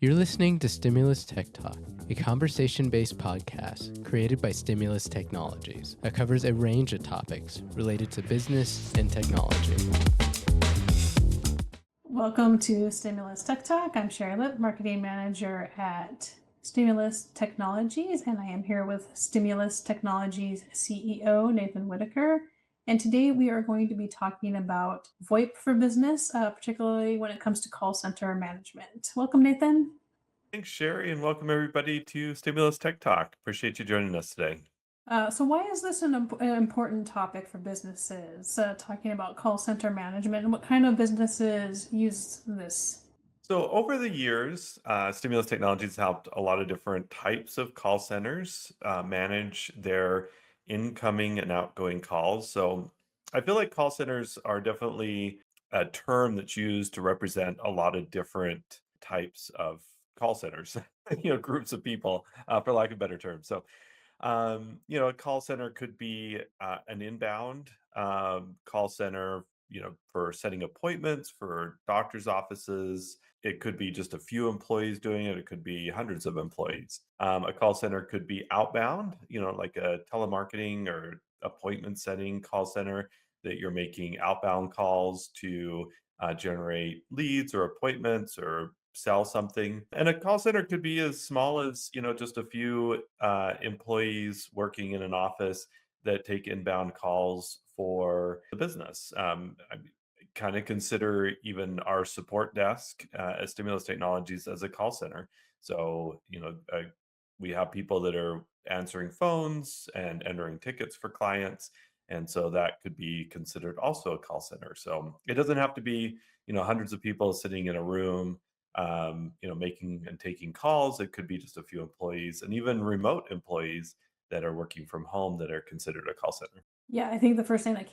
You're listening to Stimulus Tech Talk, a conversation-based podcast created by Stimulus Technologies that covers a range of topics related to business and technology. Welcome to Stimulus Tech Talk. I'm Sherry Lipp, Marketing Manager at Stimulus Technologies, and I am here with Stimulus Technologies CEO, Nathan Whitaker. And today we are going to be talking about VoIP for business, particularly when it comes to call center management. Welcome, Nathan. Thanks, Sherry, and welcome everybody to Stimulus Tech Talk. Appreciate you joining us today. So why is this an important topic for businesses, talking about call center management, and what kind of businesses use this? So, over the years, Stimulus Technologies helped a lot of different types of call centers manage their incoming and outgoing calls. So, I feel like call centers are definitely a term that's used to represent a lot of different types of call centers, groups of people, for lack of a better term. So, a call center could be an inbound call center, for setting appointments for doctor's offices. It could be just a few employees doing it. It could be hundreds of employees. A call center could be outbound, like a telemarketing or appointment setting call center that you're making outbound calls to generate leads or appointments or sell something. And a call center could be as small as, just a few employees working in an office that take inbound calls for the business. I kind of consider even our support desk at Stimulus Technologies as a call center. So, we have people that are answering phones and entering tickets for clients. And so that could be considered also a call center. So it doesn't have to be, hundreds of people sitting in a room making and taking calls. It could be just a few employees and even remote employees that are working from home that are considered a call center. Yeah, I think the first thing that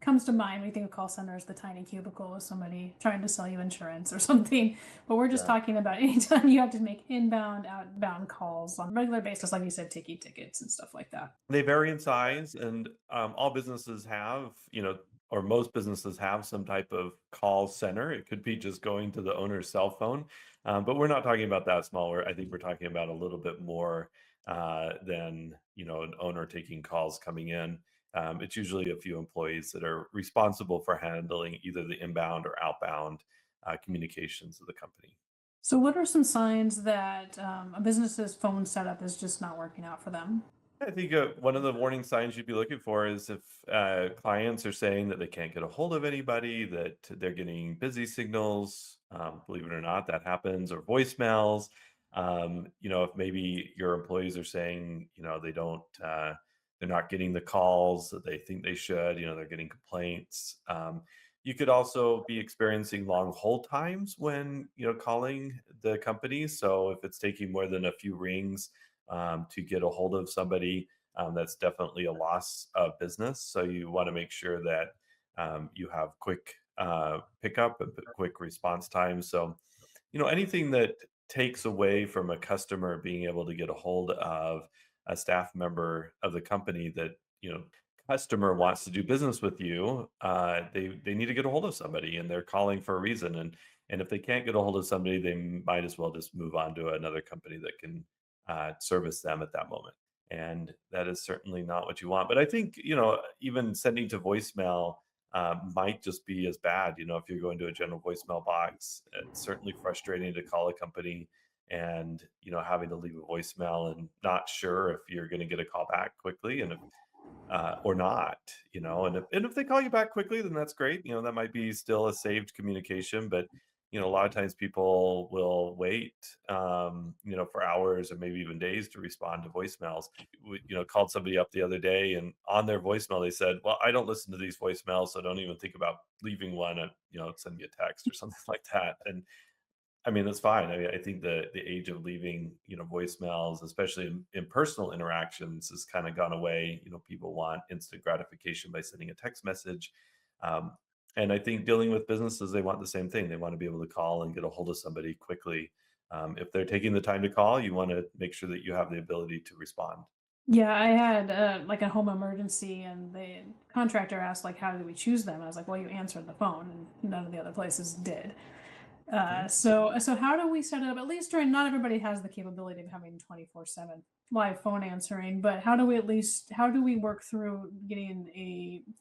comes to mind when you think of call center is the tiny cubicle with somebody trying to sell you insurance or something. But we're just Yeah. talking about anytime you have to make inbound, outbound calls on a regular basis, like you said, taking tickets and stuff like that. They vary in size, and all businesses have, or most businesses have some type of call center. It could be just going to the owner's cell phone, but we're not talking about that small. I think we're talking about a little bit more than an owner taking calls coming in. It's usually a few employees that are responsible for handling either the inbound or outbound communications of the company. So, what are some signs that a business's phone setup is just not working out for them? I think one of the warning signs you'd be looking for is if clients are saying that they can't get a hold of anybody, that they're getting busy signals. Believe it or not, that happens, or voicemails. If maybe your employees are saying, they're not getting the calls that they think they should. They're getting complaints. You could also be experiencing long hold times when calling the company. So if it's taking more than a few rings to get a hold of somebody, that's definitely a loss of business. So you want to make sure that you have quick pickup and quick response time. So, anything that takes away from a customer being able to get a hold of a staff member of the company that, customer wants to do business with you, they need to get a hold of somebody, and they're calling for a reason. And if they can't get a hold of somebody, they might as well just move on to another company that can service them at that moment. And that is certainly not what you want. But I think, even sending to voicemail might just be as bad. If you're going to a general voicemail box, it's certainly frustrating to call a company and, having to leave a voicemail and not sure if you're going to get a call back quickly and if, or not, and if they call you back quickly, then that's great. That might be still a saved communication, but a lot of times people will wait, for hours or maybe even days to respond to voicemails. We, called somebody up the other day, and on their voicemail, they said, "Well, I don't listen to these voicemails, so don't even think about leaving one. And send me a text or something like that." And I mean, that's fine. I think the age of leaving, voicemails, especially in personal interactions, has kind of gone away. People want instant gratification by sending a text message. Um, and I think dealing with businesses, they want the same thing. They want to be able to call and get a hold of somebody quickly. If they're taking the time to call, you want to make sure that you have the ability to respond. Yeah, I had like a home emergency, and the contractor asked like, "How do we choose them?" And I was like, "Well, you answered the phone," and none of the other places did. Mhm. So how do we set it up? At least during, not everybody has the capability of having 24/7 live phone answering, but how do we work through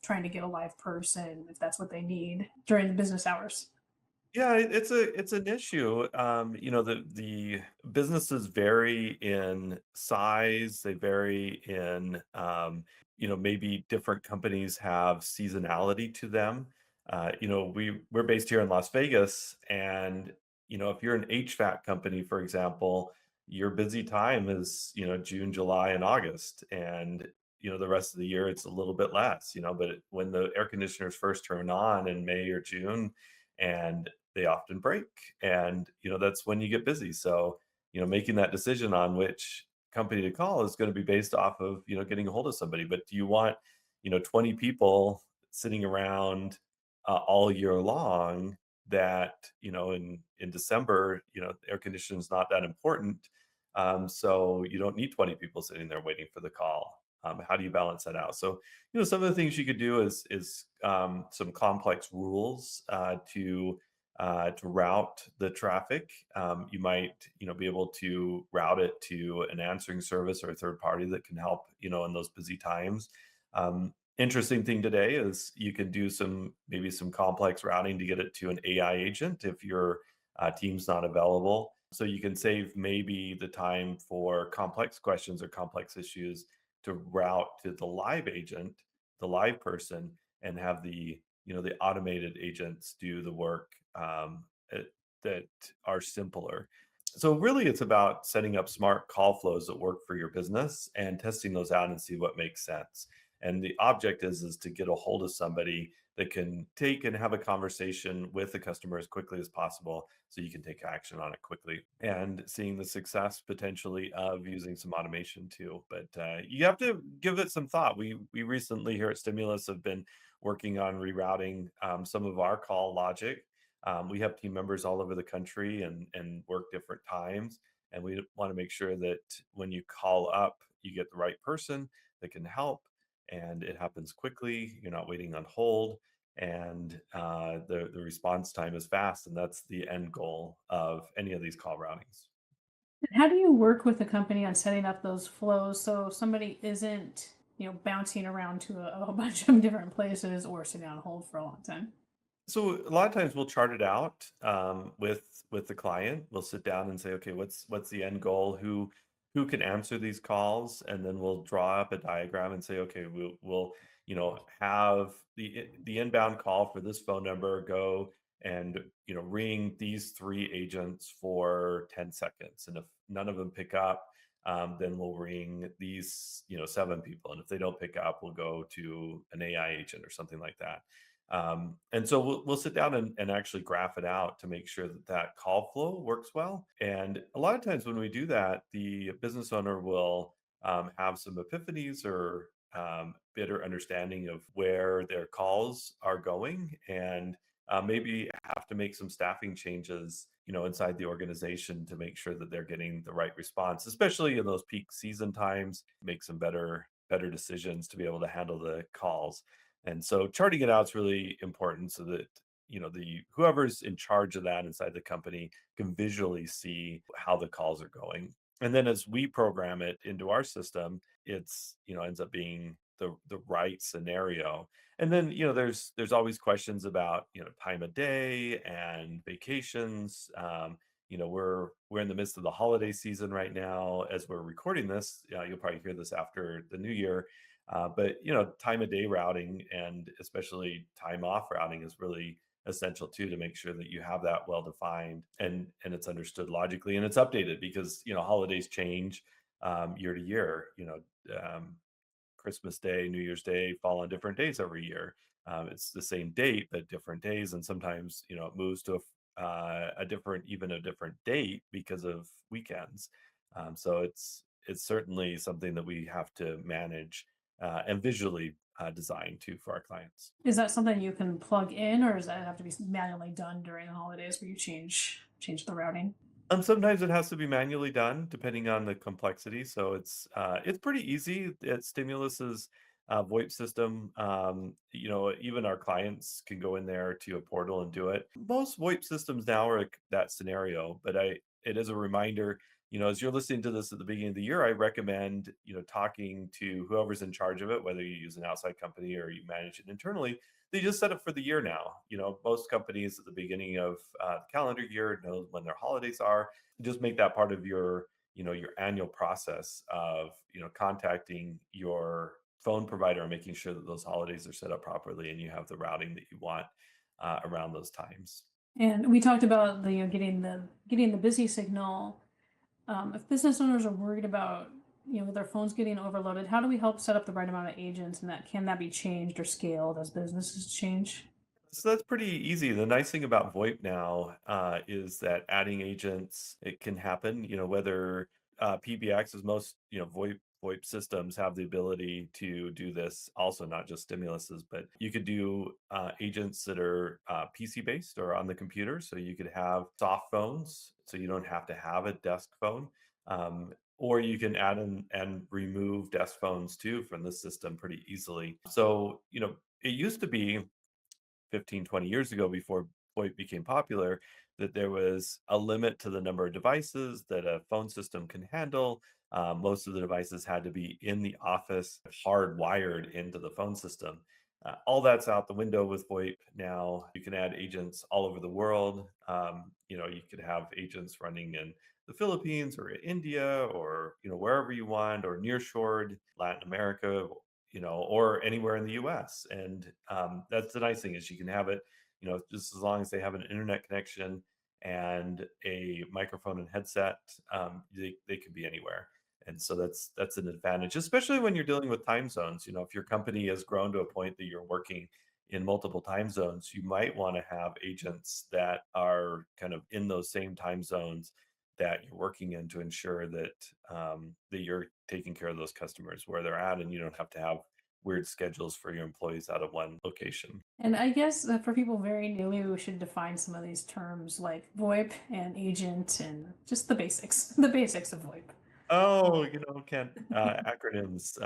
trying to get a live person if that's what they need during the business hours? Yeah, it's an issue. The businesses vary in size. They vary in maybe different companies have seasonality to them. We're based here in Las Vegas, and if you're an HVAC company, for example, your busy time is June, July, and August, and the rest of the year it's a little bit less. But when the air conditioners first turn on in May or June, and they often break, and that's when you get busy. So making that decision on which company to call is going to be based off of getting a hold of somebody. But do you want 20 people sitting around all year long, that in December air conditioning is not that important, so you don't need 20 people sitting there waiting for the call. How do you balance that out? So some of the things you could do is some complex rules to route the traffic. You might be able to route it to an answering service or a third party that can help in those busy times. Interesting thing today is you can do maybe some complex routing to get it to an AI agent if your team's not available. So you can save maybe the time for complex questions or complex issues to route to the live agent, the live person, and have the automated agents do the work that are simpler. So really, it's about setting up smart call flows that work for your business and testing those out and see what makes sense. And the object is to get a hold of somebody that can take and have a conversation with the customer as quickly as possible, so you can take action on it quickly, and seeing the success potentially of using some automation too. But you have to give it some thought. We recently here at Stimulus have been working on rerouting some of our call logic. We have team members all over the country and work different times, and we want to make sure that when you call up, you get the right person that can help, and it happens quickly. You're not waiting on hold, and the response time is fast, and that's the end goal of any of these call routings. How do you work with the company on setting up those flows so somebody isn't, bouncing around to a whole bunch of different places or sitting on hold for a long time? So a lot of times we'll chart it out with the client. We'll sit down and say, okay, what's the end goal? Who can answer these calls? And then we'll draw up a diagram and say, okay, we'll have the inbound call for this phone number go and ring these three agents for 10 seconds. And if none of them pick up, then we'll ring these seven people. And if they don't pick up, we'll go to an AI agent or something like that. And so we'll sit down and actually graph it out to make sure that that call flow works well. And a lot of times when we do that, the business owner will have some epiphanies or better understanding of where their calls are going, and maybe have to make some staffing changes inside the organization to make sure that they're getting the right response, especially in those peak season times. Make some better decisions to be able to handle the calls. And so charting it out is really important so that the whoever's in charge of that inside the company can visually see how the calls are going. And then as we program it into our system, it's ends up being the right scenario. And then there's always questions about time of day and vacations. We're in the midst of the holiday season right now as we're recording this. You'll probably hear this after the new year, but time of day routing and especially time off routing is really essential too, to make sure that you have that well defined and it's understood logically, and it's updated because holidays change year to year. Christmas Day, New Year's Day fall on different days every year. It's the same date but different days, and sometimes it moves to even a different date because of weekends. So it's certainly something that we have to manage and visually design too for our clients. Is that something you can plug in, or does that have to be manually done during the holidays where you change the routing? Sometimes it has to be manually done depending on the complexity. So it's pretty easy. Stimulus is VoIP system. Even our clients can go in there to a portal and do it. Most VoIP systems now are like that scenario, but it is a reminder. As you're listening to this at the beginning of the year, I recommend talking to whoever's in charge of it, whether you use an outside company or you manage it internally. They just set it for the year now. Most companies at the beginning of the calendar year know when their holidays are. Just make that part of your annual process of contacting your phone provider and making sure that those holidays are set up properly and you have the routing that you want around those times. And we talked about the getting the busy signal. If business owners are worried about their phones getting overloaded, how do we help set up the right amount of agents, and that can that be changed or scaled as businesses change? So that's pretty easy. The nice thing about VoIP now is that adding agents, it can happen. Whether PBX is most VoIP systems have the ability to do this. Also, not just stimuluses, but you could do agents that are PC based or on the computer. So you could have soft phones, so you don't have to have a desk phone. Or you can add in and remove desk phones too from the system pretty easily. So, it used to be 15, 20 years ago before VoIP became popular that there was a limit to the number of devices that a phone system can handle. Most of the devices had to be in the office, hardwired into the phone system. All that's out the window with VoIP now. You can add agents all over the world. You could have agents running in the Philippines or India or wherever you want, or nearshored Latin America, or anywhere in the US. And that's the nice thing is you can have it, just as long as they have an internet connection and a microphone and headset, they could be anywhere. And so that's an advantage, especially when you're dealing with time zones. If your company has grown to a point that you're working in multiple time zones, you might want to have agents that are kind of in those same time zones that you're working in to ensure that that you're taking care of those customers where they're at, and you don't have to have weird schedules for your employees out of one location. And I guess that for people very new, maybe we should define some of these terms like VoIP and agent and just the basics, the basics of VoIP. Oh, can't acronyms.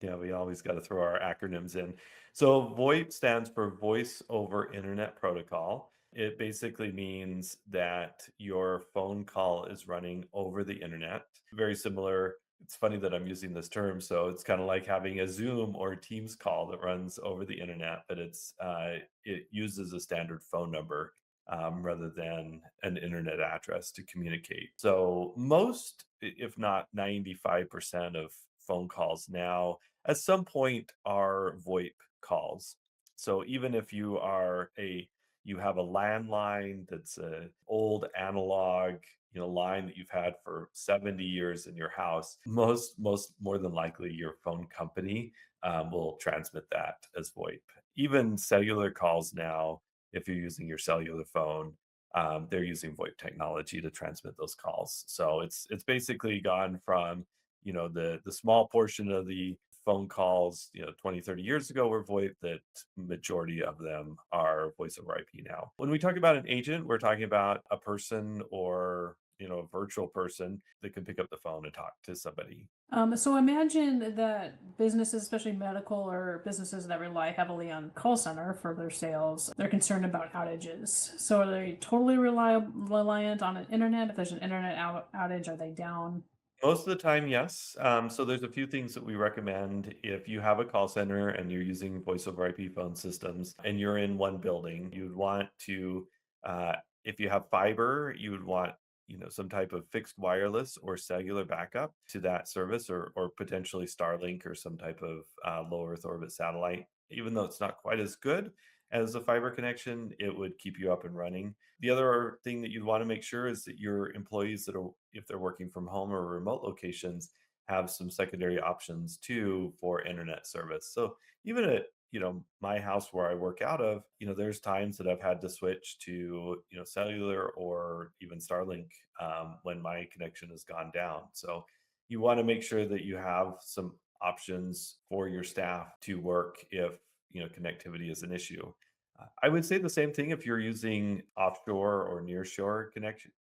We always got to throw our acronyms in. So VoIP stands for Voice over Internet Protocol. It basically means that your phone call is running over the internet. Very similar. It's funny that I'm using this term. So it's kind of like having a Zoom or a Teams call that runs over the internet, but it uses a standard phone number rather than an internet address to communicate. So most, if not 95% of phone calls now at some point are VoIP calls. So even if you have a landline that's a old analog line that you've had for 70 years in your house, most more than likely your phone company will transmit that as VoIP. Even cellular calls now, if you're using your cellular phone, they're using VoIP technology to transmit those calls. So it's basically gone from the small portion of the phone calls 20, 30 years ago were VoIP, that majority of them are voice over IP now. When we talk about an agent, we're talking about a person or a virtual person that can pick up the phone and talk to somebody. So imagine that businesses, especially medical or businesses that rely heavily on call center for their sales, they're concerned about outages. So are they totally reliant on an internet? If there's an internet outage, are they down? Most of the time, yes. So there's a few things that we recommend. If you have a call center and you're using voice over IP phone systems and you're in one building, you'd want to, if you have fiber, you would want some type of fixed wireless or cellular backup to that service, or potentially Starlink or some type of low Earth orbit satellite. Even though it's not quite as good as a fiber connection, it would keep you up and running. The other thing that you'd want to make sure is that your employees that are, if they're working from home or remote locations, have some secondary options too for internet service. So even at my house where I work out of, there's times that I've had to switch to cellular or even Starlink when my connection has gone down. So you want to make sure that you have some options for your staff to work if connectivity is an issue. I would say the same thing if you're using offshore or nearshore connection,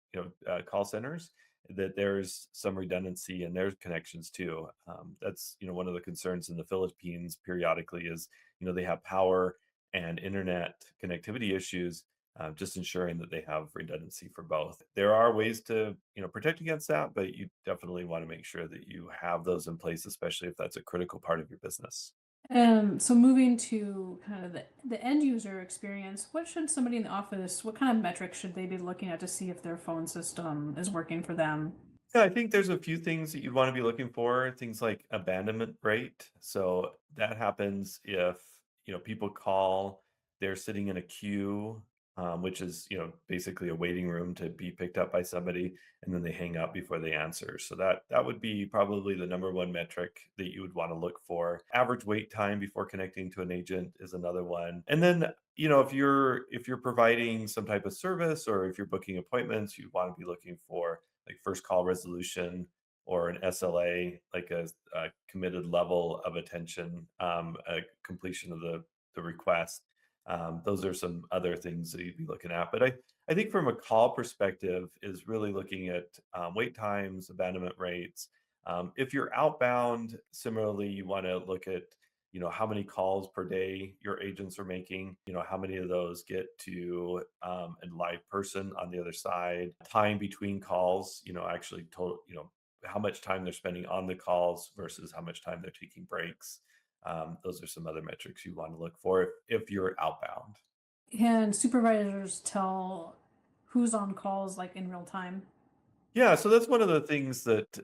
call centers, that there's some redundancy in their connections too. That's one of the concerns in the Philippines periodically is they have power and internet connectivity issues. Just ensuring that they have redundancy for both. There are ways to protect against that, but you definitely want to make sure that you have those in place, especially if that's a critical part of your business. So moving to kind of the end user experience, what should somebody in the office, what kind of metrics should they be looking at to see if their phone system is working for them? Yeah, I think there's a few things that you'd want to be looking for, things like abandonment rate. So that happens if, people call, they're sitting in a queue, which is, basically a waiting room to be picked up by somebody, and then they hang up before they answer. So that would be probably the number one metric that you would want to look for. Average wait time before connecting to an agent is another one. And then, if you're providing some type of service or if you're booking appointments, you want to be looking for like first call resolution or an SLA, like a committed level of attention, a completion of the request. Those are some other things that you'd be looking at. But I think from a call perspective is really looking at wait times, abandonment rates. If you're outbound, similarly, you want to look at how many calls per day your agents are making, how many of those get to a live person on the other side, time between calls, actually total, how much time they're spending on the calls versus how much time they're taking breaks. Those are some other metrics you want to look for if you're outbound. Can supervisors tell who's on calls like in real time? Yeah, so that's one of the things that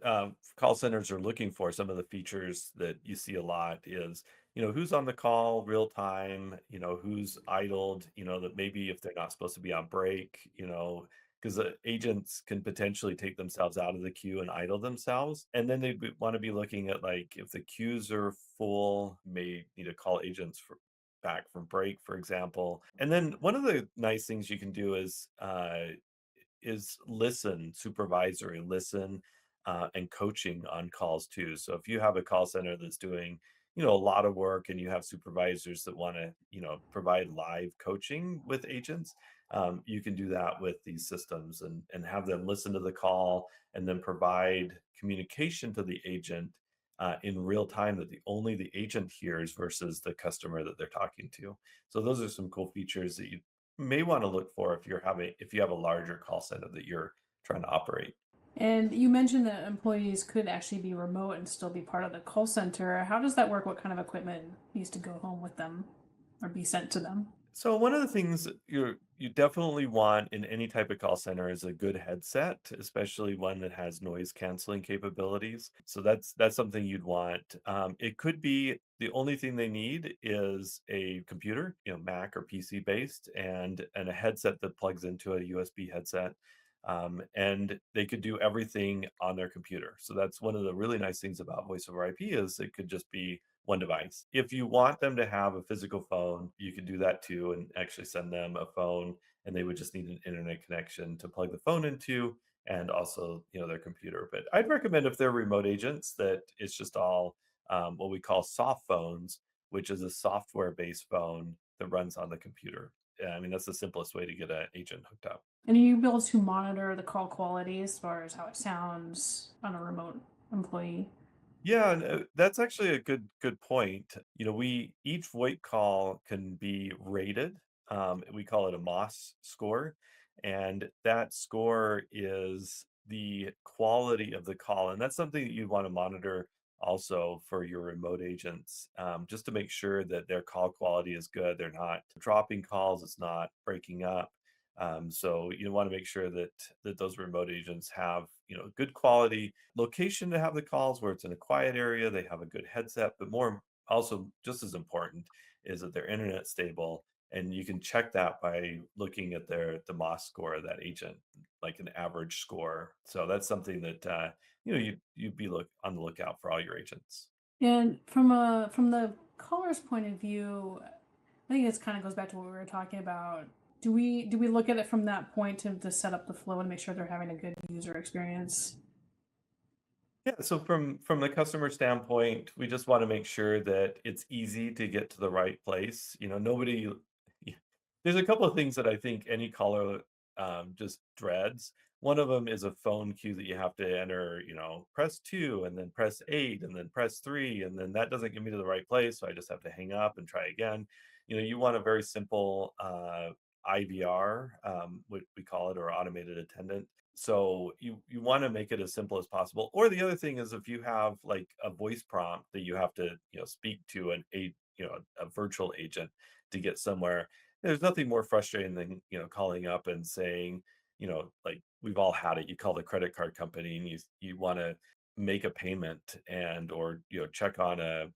call centers are looking for. Some of the features that you see a lot is, who's on the call real time, who's idled, that maybe if they're not supposed to be on break, because agents can potentially take themselves out of the queue and idle themselves. And then they want to be looking at like if the queues are full, may need to call agents back from break, for example. And then one of the nice things you can do is listen, supervisory listen, and coaching on calls too. So if you have a call center that's doing, a lot of work and you have supervisors that want to, provide live coaching with agents, you can do that with these systems and have them listen to the call and then provide communication to the agent in real time that only the agent hears versus the customer that they're talking to. So those are some cool features that you may want to look for if you have a larger call center that you're trying to operate. And you mentioned that employees could actually be remote and still be part of the call center. How does that work? What kind of equipment needs to go home with them or be sent to them? So one of the things that you definitely want in any type of call center is a good headset, especially one that has noise canceling capabilities. So that's something you'd want. It could be the only thing they need is a computer, Mac or PC based, and a headset that plugs into a USB headset. And they could do everything on their computer. So that's one of the really nice things about voice over IP is it could just be one device. If you want them to have a physical phone, you could do that too and actually send them a phone and they would just need an internet connection to plug the phone into and also, their computer. But I'd recommend if they're remote agents that it's just all what we call soft phones, which is a software-based phone that runs on the computer. I mean, that's the simplest way to get an agent hooked up. And are you able to monitor the call quality as far as how it sounds on a remote employee? Yeah, no, that's actually a good point. We each VoIP call can be rated. We call it a MOS score, and that score is the quality of the call, and that's something that you want to monitor also for your remote agents, just to make sure that their call quality is good. They're not dropping calls. It's not breaking up. So you want to make sure that those remote agents have good quality location to have the calls where it's in a quiet area, they have a good headset, but more also just as important is that their internet stable. And you can check that by looking at the MOS score of that agent, like an average score. So that's something that you'd be on the lookout for all your agents. And from the caller's point of view, I think this kind of goes back to what we were talking about. Do we look at it from that point to set up the flow and make sure they're having a good user experience? Yeah, so from the customer standpoint, we just want to make sure that it's easy to get to the right place. Nobody. There's a couple of things that I think any caller just dreads. One of them is a phone queue that you have to enter, press 2 and then press 8 and then press 3, and then that doesn't get me to the right place, so I just have to hang up and try again. You want a very simple IVR, what we call it, or automated attendant. So you want to make it as simple as possible. Or the other thing is if you have like a voice prompt that you have to, speak to a virtual agent to get somewhere. There's nothing more frustrating than, calling up and saying, like we've all had it. You call the credit card company and you want to make a payment and or check on a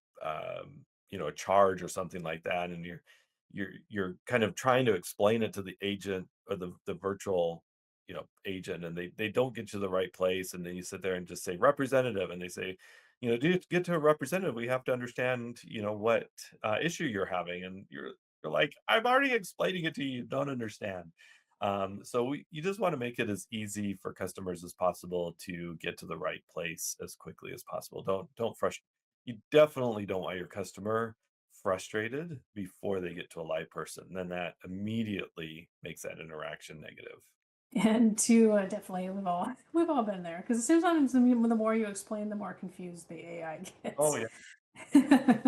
charge or something like that, and you're kind of trying to explain it to the agent or the virtual agent, and they don't get you to the right place, and then you sit there and just say representative, and they say, to get to a representative we have to understand what issue you're having, and you're like, I'm already explaining it to you, you don't understand. You just want to make it as easy for customers as possible to get to the right place as quickly as possible. Don't frustrate. You definitely don't want your customer frustrated before they get to a live person. Then that immediately makes that interaction negative. And two, definitely, we've all been there because sometimes the more you explain, the more confused the AI Oh gets. yeah.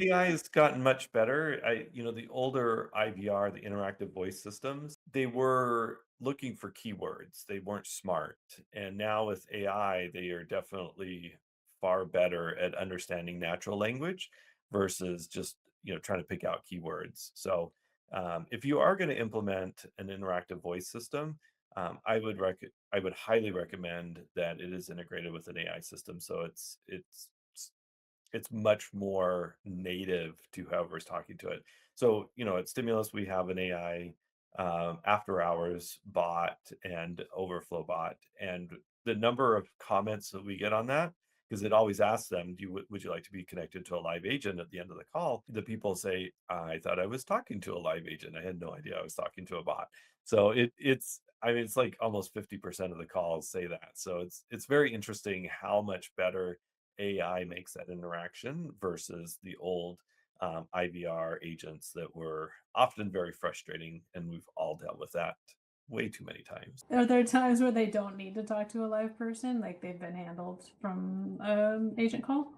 AI has gotten much better. The older IVR, the interactive voice systems, they were looking for keywords. They weren't smart. And now with AI, they are definitely far better at understanding natural language versus just, trying to pick out keywords. So, if you are going to implement an interactive voice system, I would highly recommend that it is integrated with an AI system. So it's much more native to whoever's talking to it. So, at Stimulus, we have an AI after hours bot and overflow bot. And the number of comments that we get on that, because it always asks them, would you like to be connected to a live agent at the end of the call? The people say, I thought I was talking to a live agent. I had no idea I was talking to a bot. So it's like almost 50% of the calls say that. So it's very interesting how much better AI makes that interaction versus the old IVR agents that were often very frustrating, and we've all dealt with that way too many times. Are there times where they don't need to talk to a live person, like they've been handled from agent call?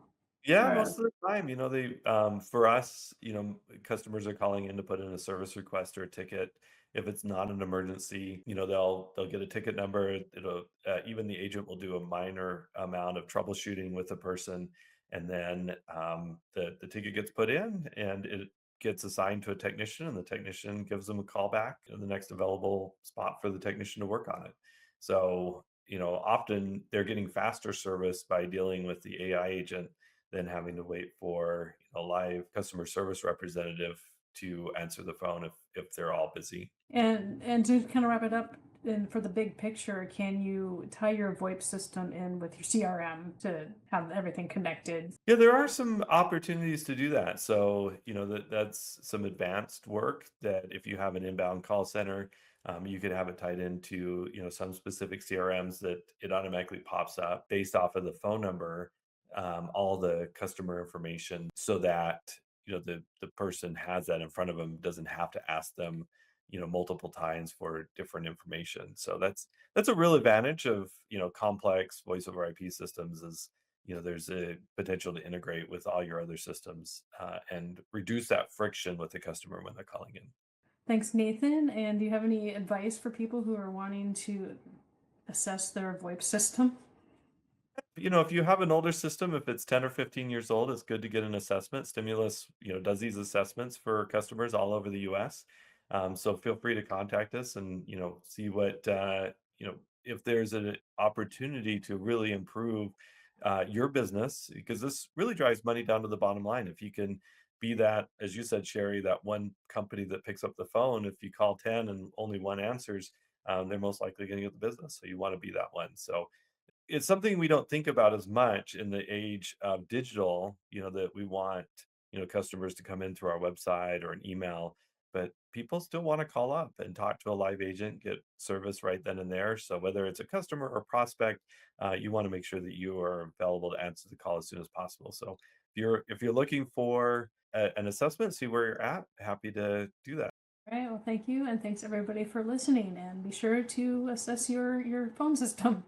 Yeah, Or most of the time, they for us, customers are calling in to put in a service request or a ticket. If it's not an emergency, they'll get a ticket number. It'll even the agent will do a minor amount of troubleshooting with the person, and then the ticket gets put in and it gets assigned to a technician, and the technician gives them a call back in the next available spot for the technician to work on it. So, often they're getting faster service by dealing with the AI agent than having to wait for a live customer service representative to answer the phone if they're all busy. and to kind of wrap it up, and for the big picture, can you tie your VoIP system in with your CRM to have everything connected? Yeah, there are some opportunities to do that. So, that's some advanced work that if you have an inbound call center, you could have it tied into, some specific CRMs that it automatically pops up based off of the phone number, all the customer information so that, the person has that in front of them, doesn't have to ask them, multiple times for different information. So that's a real advantage of, complex voice over IP systems is there's a potential to integrate with all your other systems and reduce that friction with the customer when they're calling in. Thanks, Nathan. And do you have any advice for people who are wanting to assess their VoIP system? If you have an older system, if it's 10 or 15 years old, it's good to get an assessment. Stimulus, does these assessments for customers all over the US. So feel free to contact us and, see what, if there's an opportunity to really improve your business, because this really drives money down to the bottom line. If you can be that, as you said, Sherry, that one company that picks up the phone, if you call 10 and only one answers, they're most likely going to get the business. So you want to be that one. So it's something we don't think about as much in the age of digital, that we want, customers to come in through our website or an email, but people still want to call up and talk to a live agent, get service right then and there. So whether it's a customer or prospect, you want to make sure that you are available to answer the call as soon as possible. So if you're looking for an assessment, see where you're at, happy to do that. All right. Well, thank you. And thanks everybody for listening. And be sure to assess your phone system.